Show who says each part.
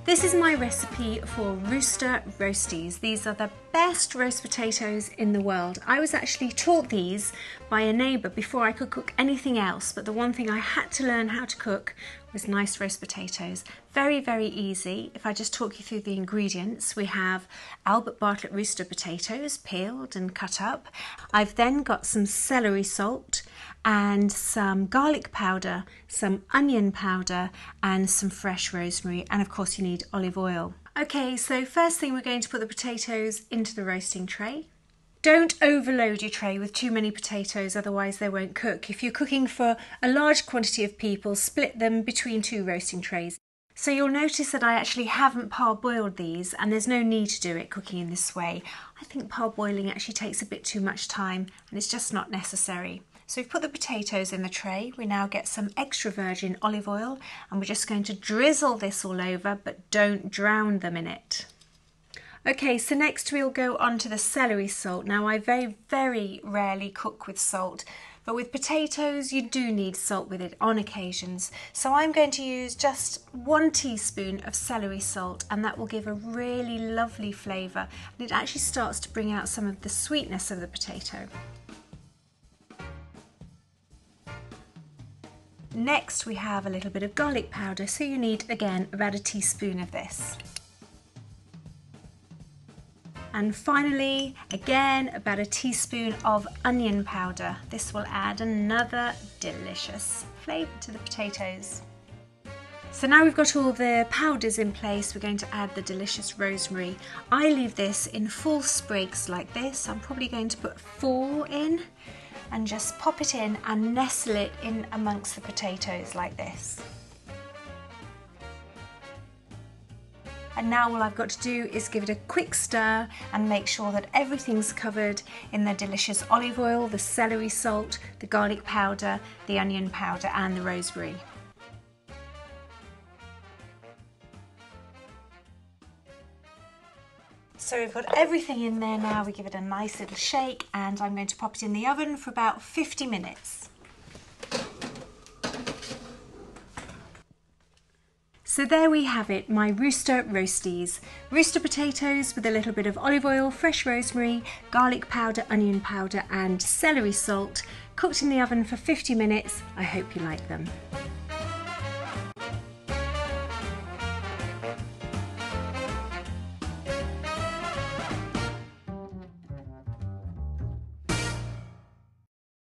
Speaker 1: This is my recipe for Rooster Roasties. These are the best roast potatoes in the world. I was actually taught these by a neighbour before I could cook anything else, but the one thing I had to learn how to cook was nice roast potatoes. Very, very easy. If I just talk you through the ingredients, we have Albert Bartlett Rooster potatoes, peeled and cut up. I've then got some celery salt and some garlic powder, some onion powder and some fresh rosemary, and of course you need olive oil. Okay, so first thing we're going to put the potatoes into the roasting tray. Don't overload your tray with too many potatoes, otherwise they won't cook. If you're cooking for a large quantity of people, split them between two roasting trays. So you'll notice that I actually haven't parboiled these, and there's no need to do it cooking in this way. I think parboiling actually takes a bit too much time and it's just not necessary. So we've put the potatoes in the tray. We now get some extra virgin olive oil and we're just going to drizzle this all over, but don't drown them in it. Okay, so next we'll go on to the celery salt. Now I very rarely cook with salt, but with potatoes you do need salt with it on occasions. So I'm going to use just 1 teaspoon of celery salt, and that will give a really lovely flavour, and it actually starts to bring out some of the sweetness of the potato. Next we have a little bit of garlic powder, so you need again about 1 teaspoon of this. And finally, again, about 1 teaspoon of onion powder. This will add another delicious flavour to the potatoes. So now we've got all the powders in place, we're going to add the delicious rosemary. I leave this in full sprigs like this. I'm probably going to put 4 in and just pop it in and nestle it in amongst the potatoes like this. And now all I've got to do is give it a quick stir and make sure that everything's covered in the delicious olive oil, the celery salt, the garlic powder, the onion powder and the rosemary. So we've got everything in there now. We give it a nice little shake and I'm going to pop it in the oven for about 50 minutes. So there we have it, my Rooster Roasties. Rooster potatoes with a little bit of olive oil, fresh rosemary, garlic powder, onion powder and celery salt, cooked in the oven for 50 minutes. I hope you like them.